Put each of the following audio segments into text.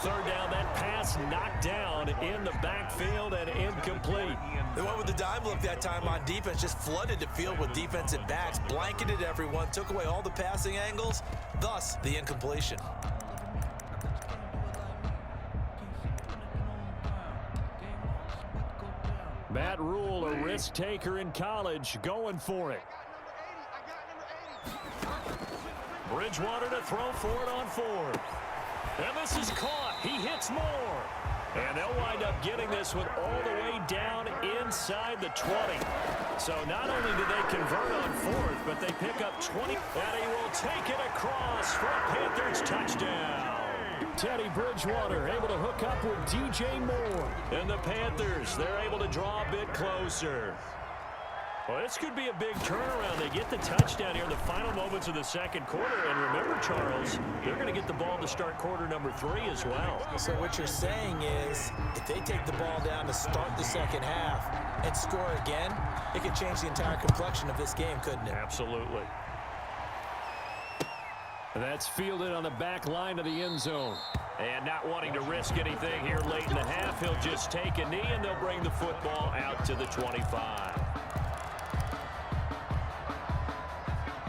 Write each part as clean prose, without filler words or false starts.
third down. That pass knocked down in the backfield and incomplete. They went with the dime look that time on defense, just flooded the field with defensive backs, blanketed everyone, took away all the passing angles, thus the incompletion. Matt Rule, a risk taker in college, going for it. Bridgewater to throw for it on fourth. And this is caught. He hits more. And they'll wind up getting this one all the way down inside the 20. So not only do they convert on fourth, but they pick up 20. And he will take it across for a Panthers touchdown. Teddy Bridgewater able to hook up with DJ Moore. And the Panthers, they're able to draw a bit closer. Well, this could be a big turnaround. They get the touchdown here in the final moments of the second quarter. And remember, Charles, they're going to get the ball to start quarter number 3 as well. So what you're saying is if they take the ball down to start the second half and score again, it could change the entire complexion of this game, couldn't it? Absolutely. That's fielded on the back line of the end zone. And not wanting to risk anything here late in the half, he'll just take a knee, and they'll bring the football out to the 25.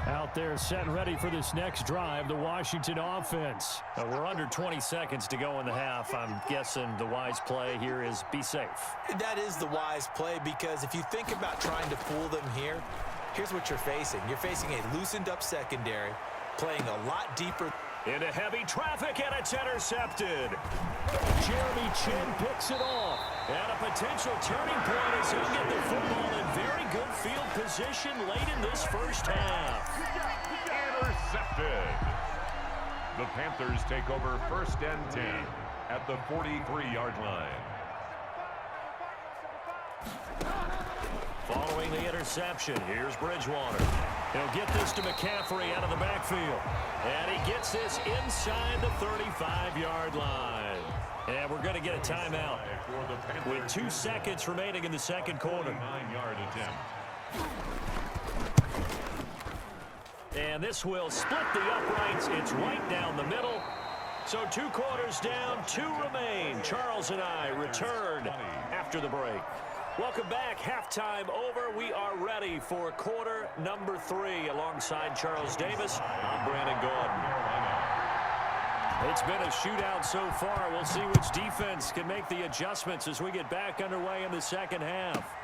Out there set and ready for this next drive, the Washington offense. We're under 20 seconds to go in the half. I'm guessing the wise play here is be safe. That is the wise play, because if you think about trying to fool them here, here's what you're facing. You're facing a loosened up secondary, playing a lot deeper. Into heavy traffic, and it's intercepted. Jeremy Chin picks it off. And a potential turning point as he'll get the football in very good field position late in this first half. Intercepted. The Panthers take over 1st and 10 at the 43-yard line. Following the interception, here's Bridgewater. He'll get this to McCaffrey out of the backfield. And he gets this inside the 35-yard line. And we're going to get a timeout with 2 seconds remaining in the second quarter. 9-yard attempt. And this will split the uprights. It's right down the middle. So 2 quarters down, 2 remain. Charles and I return after the break. Welcome back. Halftime over. We are ready for quarter number 3. Alongside Charles Davis, I'm Brandon Gordon. It's been a shootout so far. We'll see which defense can make the adjustments as we get back underway in the second half.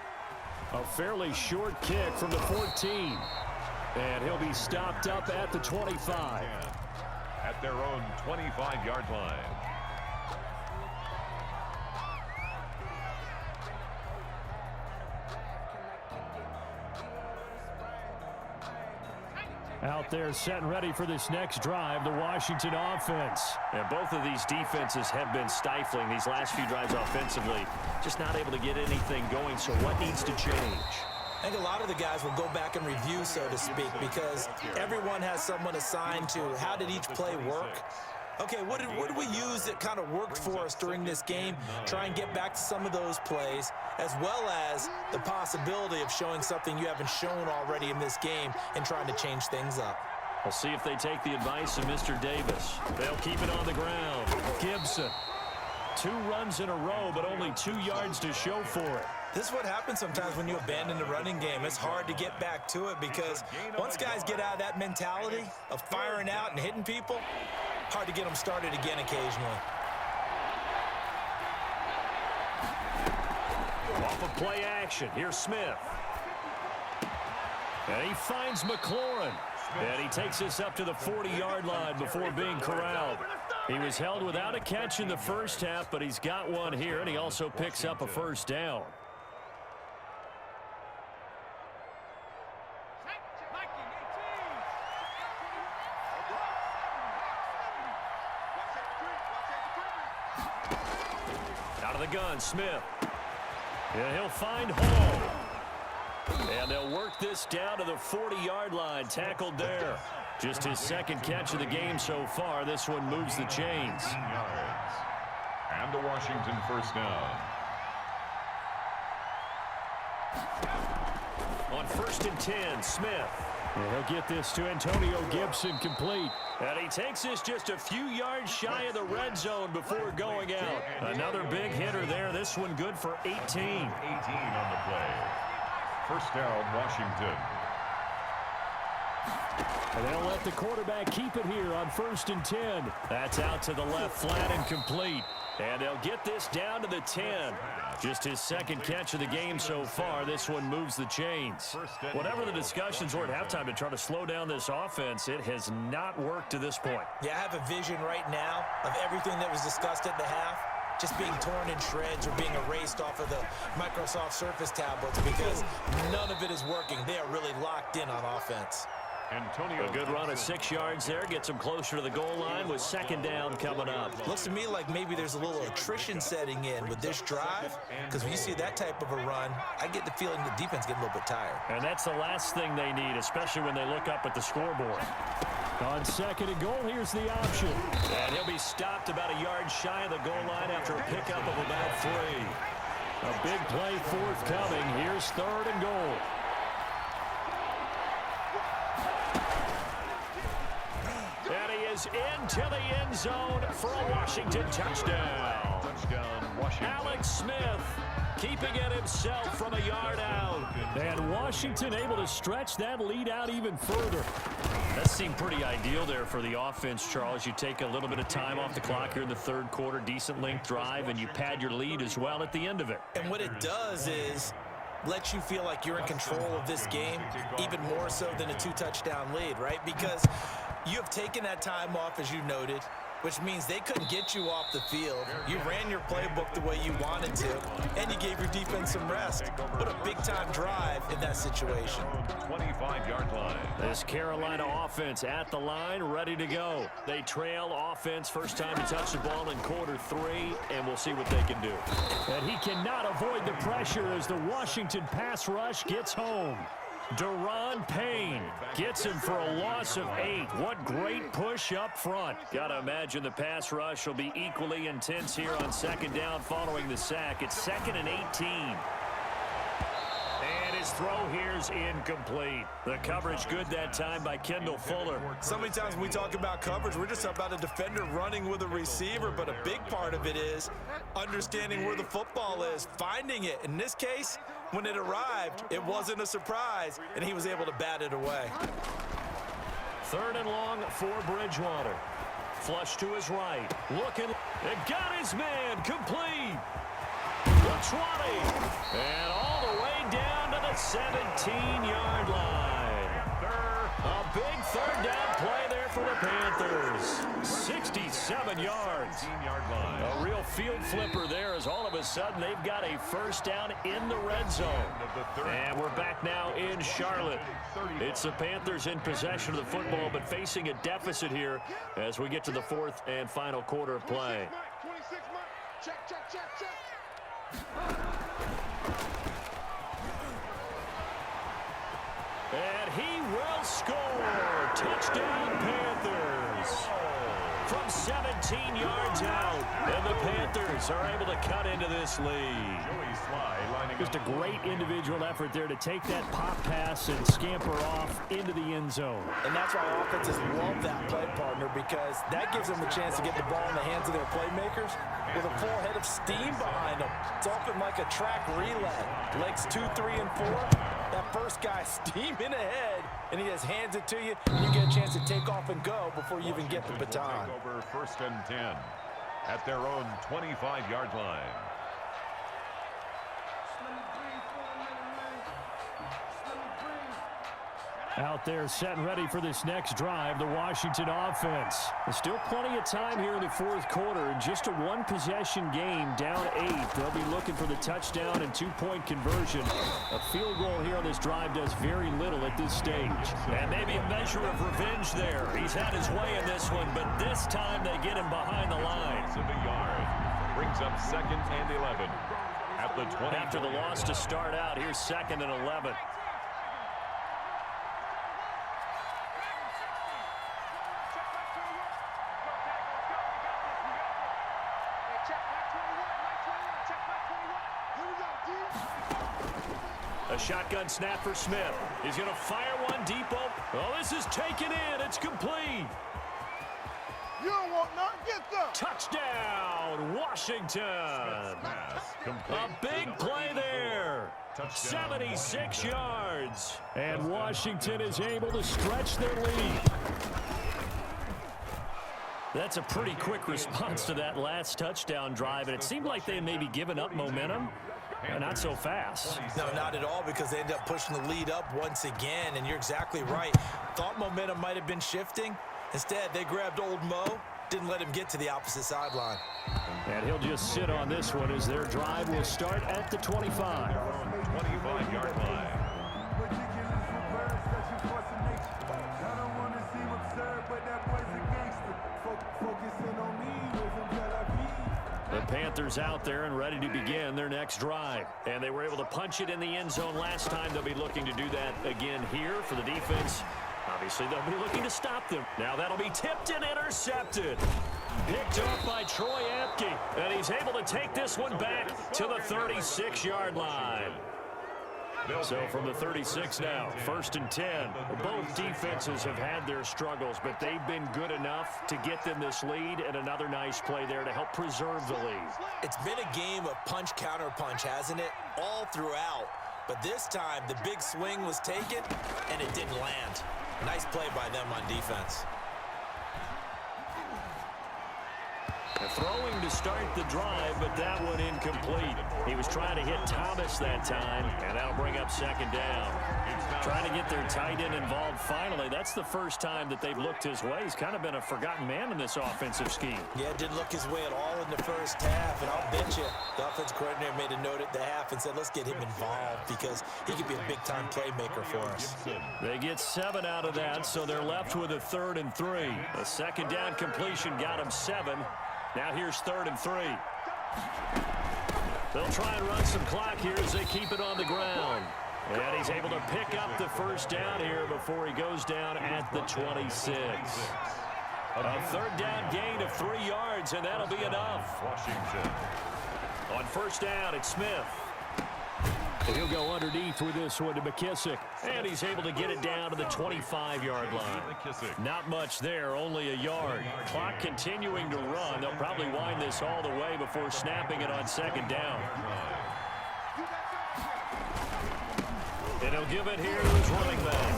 A fairly short kick from the 14. And he'll be stopped up at the 25. At their own 25-yard line. Out there set and ready for this next drive, the Washington offense. And both of these defenses have been stifling these last few drives offensively. Just not able to get anything going, so what needs to change? I think a lot of the guys will go back and review, so to speak, because everyone has someone assigned to how did each play work. Okay, what did we use that kind of worked for us during this game? Try and get back to some of those plays, as well as the possibility of showing something you haven't shown already in this game and trying to change things up. We'll see if they take the advice of Mr. Davis. They'll keep it on the ground. Gibson. 2 runs in a row, but only 2 yards to show for it. This is what happens sometimes when you abandon the running game. It's hard to get back to it because once guys get out of that mentality of firing out and hitting people, hard to get them started again occasionally. Off of play action, here's Smith. And he finds McLaurin. And he takes this up to the 40-yard line before being corralled. He was held without a catch in the first half, but he's got one here, and he also picks up a first down. Out of the gun, Smith. And he'll find Hall. And they'll work this down to the 40-yard line, tackled there. Just his second catch of the game so far. This one moves the chains. And the Washington first down. On 1st and 10, Smith. And he'll get this to Antonio Gibson complete. And he takes this just a few yards shy of the red zone before going out. Another big hitter there. This one good for 18. 18 on the play. First down, Washington. And they'll let the quarterback keep it here on 1st and 10. That's out to the left, flat and complete. And they'll get this down to the 10. Just his second catch of the game so far. This one moves the chains. Whatever the discussions were at halftime to try to slow down this offense, it has not worked to this point. Yeah, I have a vision right now of everything that was discussed at the half just being torn in shreds or being erased off of the Microsoft Surface tablets because none of it is working. They are really locked in on offense. A good run of 6 yards there. Gets him closer to the goal line with second down coming up. Looks to me like maybe there's a little attrition setting in with this drive because when you see that type of a run, I get the feeling the defense getting a little bit tired. And that's the last thing they need, especially when they look up at the scoreboard. On second and goal, here's the option. And he'll be stopped about a yard shy of the goal line after a pickup of about 3. A big play forthcoming. Here's 3rd and goal. And he is into the end zone for a Washington touchdown. Alex Smith keeping it himself from a yard out. And Washington able to stretch that lead out even further. That seemed pretty ideal there for the offense, Charles. You take a little bit of time off the clock here in the 3rd quarter, decent length drive, and you pad your lead as well at the end of it. And what it does is lets you feel like you're in control of this game, even more so than a 2-touchdown lead, right? Because you have taken that time off, as you noted, which means they couldn't get you off the field. You ran your playbook the way you wanted to, and you gave your defense some rest. What a big-time drive in that situation. 25-yard line. This Carolina offense at the line, ready to go. They trail offense, first time to touch the ball in quarter 3, and we'll see what they can do. And he cannot avoid the pressure as the Washington pass rush gets home. Deron Payne gets him for a loss of 8. What great push up front. Gotta imagine the pass rush will be equally intense here on second down following the sack. It's 2nd and 18. And his throw here's incomplete. The coverage good that time by Kendall Fuller. So many times when we talk about coverage, we're just about a defender running with a receiver, but a big part of it is understanding where the football is, finding it. In this case, when it arrived, it wasn't a surprise, and he was able to bat it away. 3rd and long for Bridgewater. Flush to his right. Looking. It got his man complete. The 20. And all the way down to the 17-yard line. A big 3rd down play there for the Panthers. 67 yards. A real field flipper there as all of a sudden they've got a first down in the red zone. And we're back now in Charlotte. It's the Panthers in possession of the football but facing a deficit here as we get to the 4th and final quarter of play. And he will score. Touchdown, Panthers. From 17 yards out. And the Panthers are able to cut into this lead. Just a great individual effort there to take that pop pass and scamper off into the end zone. And that's why offenses love that play, partner, because that gives them a chance to get the ball in the hands of their playmakers with a full head of steam behind them. It's often like a track relay. Legs 2, 3, and 4. That first guy steaming ahead, and he just hands it to you, and you get a chance to take off and go before you even get the baton. Over 1st and 10 at their own 25-yard line. Out there set and ready for this next drive, the Washington offense. There's still plenty of time here in the 4th quarter. Just a 1-possession game, down 8. They'll be looking for the touchdown and 2-point conversion. A field goal here on this drive does very little at this stage. And maybe a measure of revenge there. He's had his way in this one, but this time they get him behind the line. Of the yard. Brings up 2nd and 11 at the 20. After the loss to start out, here's 2nd and 11. A shotgun snap for Smith. He's going to fire one deep open. Oh, this is taken in. It's complete. You don't want nothing. Get them. Touchdown, Washington. A big play there. 76 yards. And Washington is able to stretch their lead. That's a pretty quick response to that last touchdown drive, and it seemed like they had maybe given up momentum. Not so fast. No, not at all, because they ended up pushing the lead up once again, and you're exactly right. Thought momentum might have been shifting. Instead, they grabbed old Mo, didn't let him get to the opposite sideline. And he'll just sit on this one as their drive will start at the 25. 25-yard line. The Panthers out there and ready to begin their next drive. And they were able to punch it in the end zone last time. They'll be looking to do that again here for the defense. Obviously, they'll be looking to stop them. Now that'll be tipped and intercepted. Picked up by Troy Apke. And he's able to take this one back to the 36-yard line. So from the 36 now, 1st and 10. Both defenses have had their struggles, but they've been good enough to get them this lead, and another nice play there to help preserve the lead. It's been a game of punch-counter-punch, hasn't it? All throughout. But this time, the big swing was taken, and it didn't land. Nice play by them on defense. Throwing to start the drive, but that one incomplete. He was trying to hit Thomas that time, and that'll bring up 2nd down. Trying to get their tight end involved finally. That's the first time that they've looked his way. He's kind of been a forgotten man in this offensive scheme. Yeah, it didn't look his way at all in the first half, and I'll bet you the offensive coordinator made a note at the half and said, let's get him involved because he could be a big-time playmaker for us. They get 7 out of that, so they're left with a 3rd and 3. A 2nd down completion got him 7. Now here's 3rd and 3. They'll try and run some clock here as they keep it on the ground. And he's able to pick up the 1st down here before he goes down at the 26. A 3rd down gain of 3 yards, and that'll be enough. Washington. On 1st down, it's Smith. He'll go underneath with this one to McKissick. And he's able to get it down to the 25-yard line. Not much there, only a yard. Clock continuing to run. They'll probably wind this all the way before snapping it on 2nd down. And he'll give it here to his running back.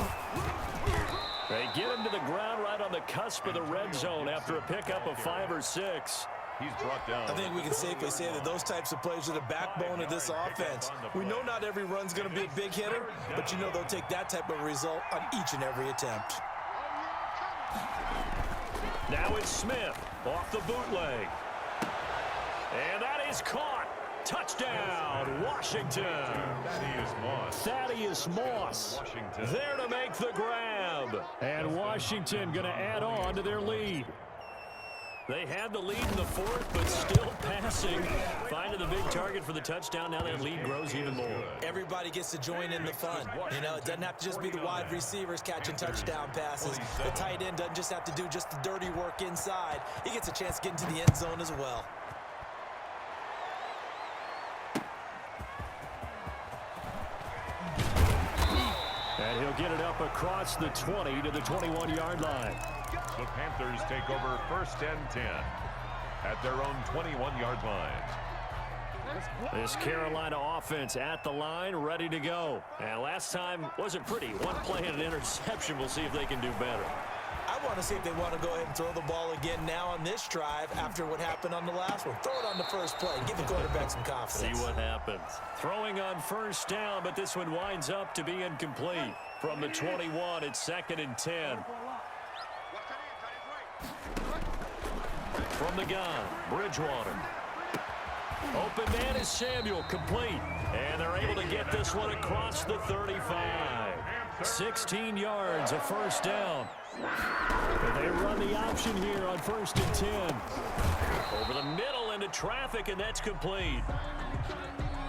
They get him to the ground right on the cusp of the red zone after a pickup of 5 or 6. He's brought down. I think we can safely say that those types of plays are the backbone of this offense. We know not every run's going to be a big hitter, but you know they'll take that type of result on each and every attempt. Now it's Smith off the bootleg. And that is caught. Touchdown, Washington. Thaddeus Moss there to make the grab. And Washington going to add on to their lead. They had the lead in the 4th, but still passing. Finding the big target for the touchdown. Now that lead grows even more. Everybody gets to join in the fun. You know, it doesn't have to just be the wide receivers catching touchdown passes. The tight end doesn't just have to do just the dirty work inside. He gets a chance to get into the end zone as well. And he'll get it up across the 20 to the 21-yard line. The Panthers take over 1st and 10 at their own 21-yard line. This Carolina offense at the line, ready to go. And last time wasn't pretty. One play and an interception. We'll see if they can do better. I want to see if they want to go ahead and throw the ball again now on this drive after what happened on the last one. Throw it on the first play. Give the quarterback some confidence. See what happens. Throwing on 1st down, but this one winds up to be incomplete. From the 21, it's 2nd and 10. From the gun, Bridgewater. Open man is Samuel, complete. And they're able to get this one across the 35. 16 yards, a 1st down. And they run the option here on 1st and 10. Over the middle into traffic, and that's complete.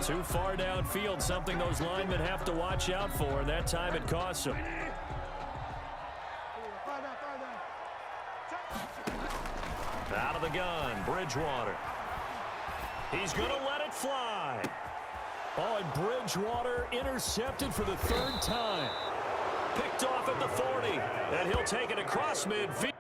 Too far downfield, something those linemen have to watch out for, and that time it costs them. Out of the gun, Bridgewater. He's going to let it fly. Oh, and Bridgewater intercepted for the third time. Picked off at the 40, and he'll take it across midfield.